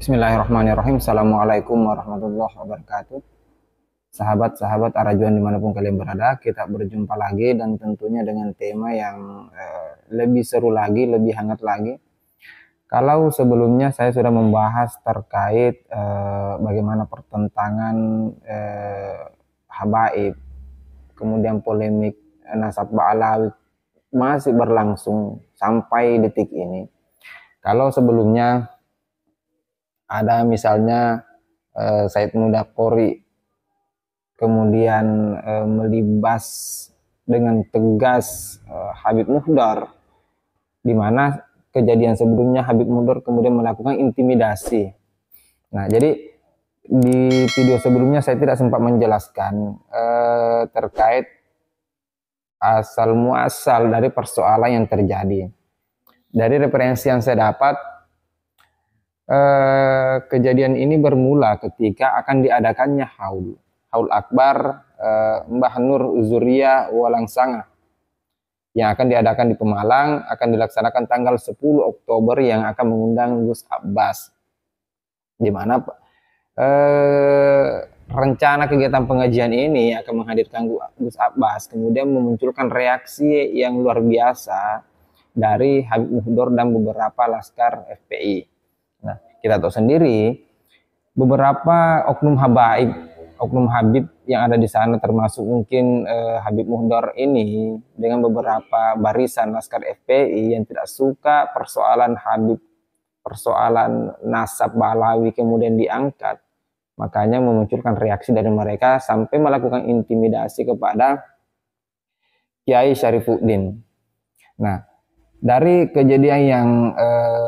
Bismillahirrahmanirrahim. Assalamualaikum warahmatullahi wabarakatuh. Sahabat-sahabat Arajuan dimanapun kalian berada, kita berjumpa lagi dan tentunya dengan tema yang lebih seru lagi, lebih hangat lagi. Kalau sebelumnya saya sudah membahas terkait bagaimana pertentangan habaib, kemudian polemik nasab Ba'alawi masih berlangsung sampai detik ini. Kalau sebelumnya ada misalnya Said Mudaqori kemudian melibas dengan tegas Habib Muhdar, di mana kejadian sebelumnya Habib Muhdar kemudian melakukan intimidasi. Nah, jadi di video sebelumnya saya tidak sempat menjelaskan terkait asal muasal dari persoalan yang terjadi. Dari referensi yang saya dapat, kejadian ini bermula ketika akan diadakannya haul akbar Mbah Nur Zuriyah Walangsanga yang akan diadakan di Pemalang, akan dilaksanakan tanggal 10 Oktober yang akan mengundang Gus Abbas, di mana rencana kegiatan pengajian ini akan menghadirkan Gus Abbas, kemudian memunculkan reaksi yang luar biasa dari Habib Muhdar dan beberapa laskar FPI. Nah, kita tahu sendiri beberapa oknum Habib yang ada di sana, termasuk mungkin Habib Muhdar ini dengan beberapa barisan laskar FPI yang tidak suka persoalan Habib, persoalan nasab Ba'alawi kemudian diangkat, makanya memunculkan reaksi dari mereka sampai melakukan intimidasi kepada Kiai Syarifuddin. Nah, dari kejadian yang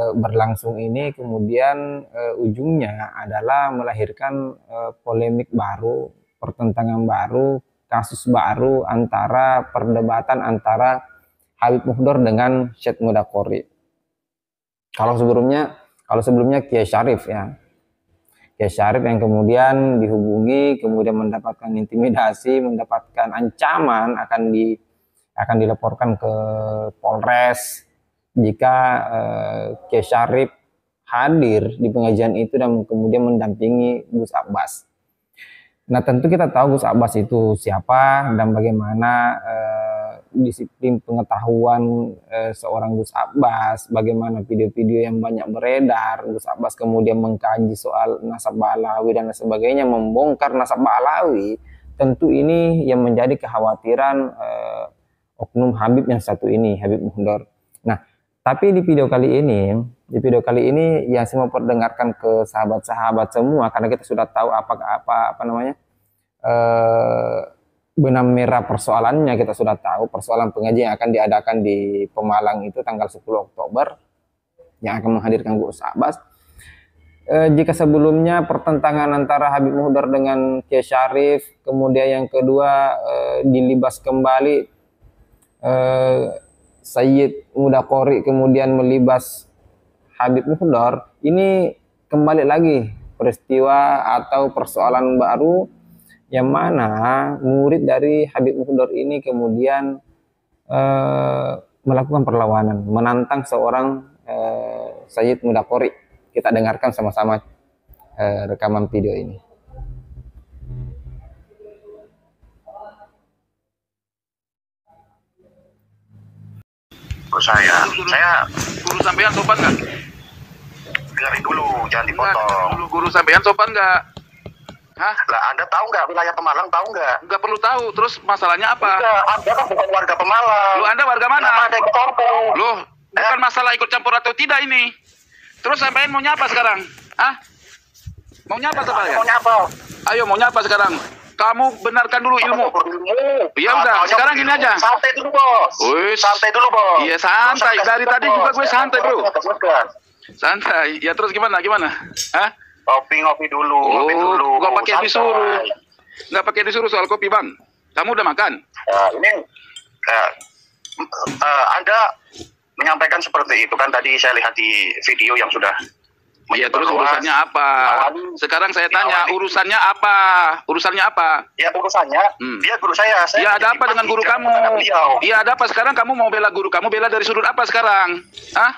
berlangsung ini kemudian ujungnya adalah melahirkan polemik baru, pertentangan baru, kasus baru antara perdebatan antara Habib Muhdar dengan Syed Mudaqori. Kalau sebelumnya Kiai Syarif ya. Kiai Syarif yang kemudian dihubungi, kemudian mendapatkan intimidasi, mendapatkan ancaman akan dilaporkan ke Polres jika Kiai Syarif hadir di pengajian itu dan kemudian mendampingi Gus Abbas. Nah, tentu kita tahu Gus Abbas itu siapa dan bagaimana disiplin pengetahuan seorang Gus Abbas, bagaimana video-video yang banyak beredar, Gus Abbas kemudian mengkaji soal nasab Ba'alawi dan sebagainya, membongkar nasab Ba'alawi. Tentu ini yang menjadi kekhawatiran oknum Habib yang satu ini, Habib Muhdar. Nah, tapi di video kali ini yang saya mau perdengarkan ke sahabat-sahabat semua, karena kita sudah tahu benang merah persoalannya, kita sudah tahu persoalan pengajian yang akan diadakan di Pemalang itu tanggal 10 Oktober yang akan menghadirkan Gus Abbas. Jika sebelumnya pertentangan antara Habib Muhdar dengan Kiai Syarif, kemudian yang kedua dilibas kembali Sayyid Mudaqori kemudian melibas Habib Muhdar, ini kembali lagi peristiwa atau persoalan baru yang mana murid dari Habib Muhdar ini kemudian melakukan perlawanan, menantang seorang Sayyid Mudaqori. Kita dengarkan sama-sama rekaman video ini. Saya guru sampean sopan nggak? dengerin dulu, jangan dipotong. Dulu guru sampean sopan nggak? Hah? Lah, Anda tahu nggak wilayah Pemalang, tahu nggak? Nggak perlu tahu. Terus masalahnya apa? Enggak, Anda kan bukan warga Pemalang. Lu Anda warga mana? Kenapa Anda ikut campur? Loh, bukan masalah ikut campur atau tidak ini. Terus sampean mau nyapa sekarang? Hah? Mau nyapa sampean? Mau nyapa? Ayo mau nyapa sekarang? Kamu benarkan dulu ilmu. Ya udah, sekarang gini aja. Santai dulu, Bos. Wih, santai dulu, Bos. Iya, santai. Dari tadi juga gue santai, Bro. Gas. Santai. Ya terus gimana? Hah? Ngopi dulu, ngopi dulu. Gak pakai disuruh. Nggak pakai disuruh soal kopi, Bang. Kamu udah makan? Ini Anda menyampaikan seperti itu kan tadi saya lihat di video yang sudah. Iya, terus urusannya apa? Sekarang saya tanya, urusannya apa? Ya urusannya, dia guru saya. Iya, ada apa dengan guru kamu? Iya, ada apa sekarang? Kamu mau bela guru kamu, bela dari sudut apa sekarang? Hah?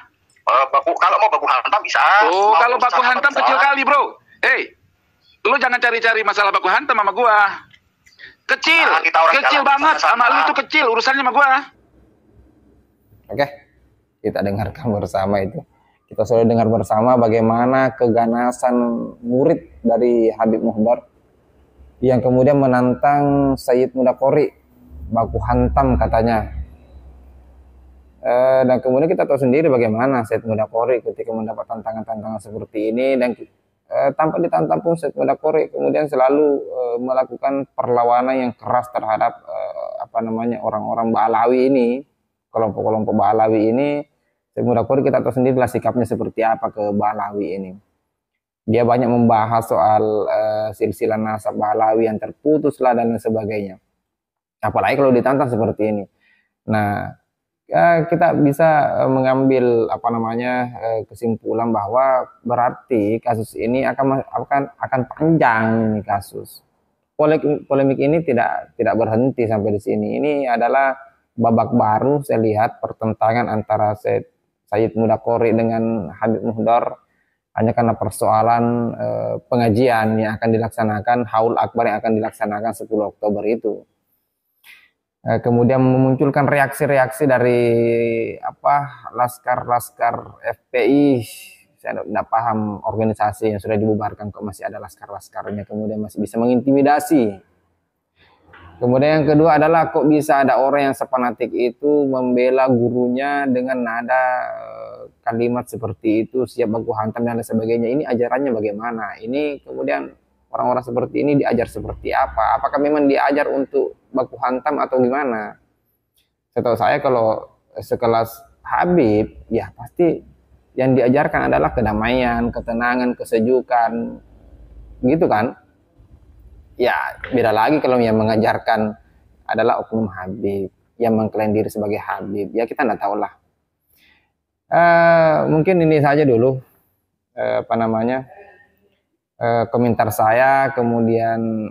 Kalau mau baku hantam bisa. Oh, Mau kalau baku urusan apa hantam bisa. kecil kali, bro. Lu jangan cari-cari masalah baku hantam sama gua. Kecil, Nah, kita orang kecil jalan banget. sama-sama. Sama lu itu kecil urusannya sama gua. Oke, kita dengarkan bersama itu. Kita sudah dengar bersama bagaimana keganasan murid dari Habib Muhdar yang kemudian menantang Sayyid Mudakori, baku hantam katanya. Dan kemudian kita tahu sendiri bagaimana Sayyid Mudakori ketika mendapat tantangan-tantangan seperti ini, dan tanpa ditantang pun Sayyid Mudakori kemudian selalu melakukan perlawanan yang keras terhadap orang-orang Ba'alawi ini, kelompok-kelompok Ba'alawi ini. Sayyid Mudakori kita tahu sendiri lah sikapnya seperti apa ke Ba'alawi ini. Dia banyak membahas soal silsilah nasab Ba'alawi yang terputus lah dan sebagainya. Apalagi kalau ditantang seperti ini. Nah, kita bisa mengambil kesimpulan bahwa berarti kasus ini akan panjang ini kasus. Polemik ini tidak berhenti sampai di sini. Ini adalah babak baru saya lihat pertentangan antara Sayyid Mudakori dengan Habib Muhdar hanya karena persoalan pengajian yang akan dilaksanakan, Haul Akbar yang akan dilaksanakan 10 Oktober itu. Kemudian memunculkan reaksi-reaksi dari laskar-laskar FPI. Saya tidak paham organisasi yang sudah dibubarkan kok masih ada laskar-laskarnya, kemudian masih bisa mengintimidasi. Kemudian yang kedua adalah kok bisa ada orang yang sepanatik itu membela gurunya dengan nada kalimat seperti itu, siap baku hantam dan lain sebagainya. Ini ajarannya bagaimana? Ini kemudian orang-orang seperti ini diajar seperti apa? Apakah memang diajar untuk baku hantam atau gimana? Setahu saya kalau sekelas Habib, ya pasti yang diajarkan adalah kedamaian, ketenangan, kesejukan, gitu kan? Ya beda lagi kalau yang mengajarkan adalah oknum Habib, yang mengklaim diri sebagai Habib. Ya kita nggak tahu lah. Mungkin ini saja dulu komentar saya, kemudian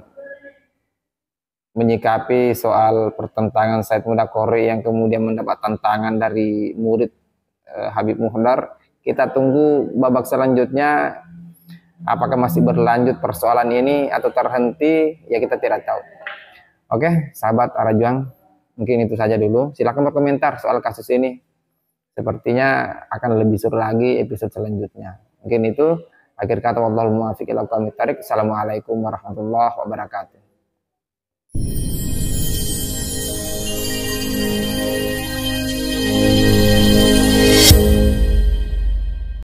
menyikapi soal pertentangan Sayyid Mudakori yang kemudian mendapat tantangan dari murid Habib Muhdar. Kita tunggu babak selanjutnya, apakah masih berlanjut persoalan ini atau terhenti, ya kita tidak tahu. Oke, sahabat Arajuang, mungkin itu saja dulu. Silakan berkomentar soal kasus ini. Sepertinya akan lebih seru lagi episode selanjutnya. Mungkin itu. Akhir kata, wallahul muwaffiq ila aqwamit thariq. Assalamualaikum warahmatullahi wabarakatuh.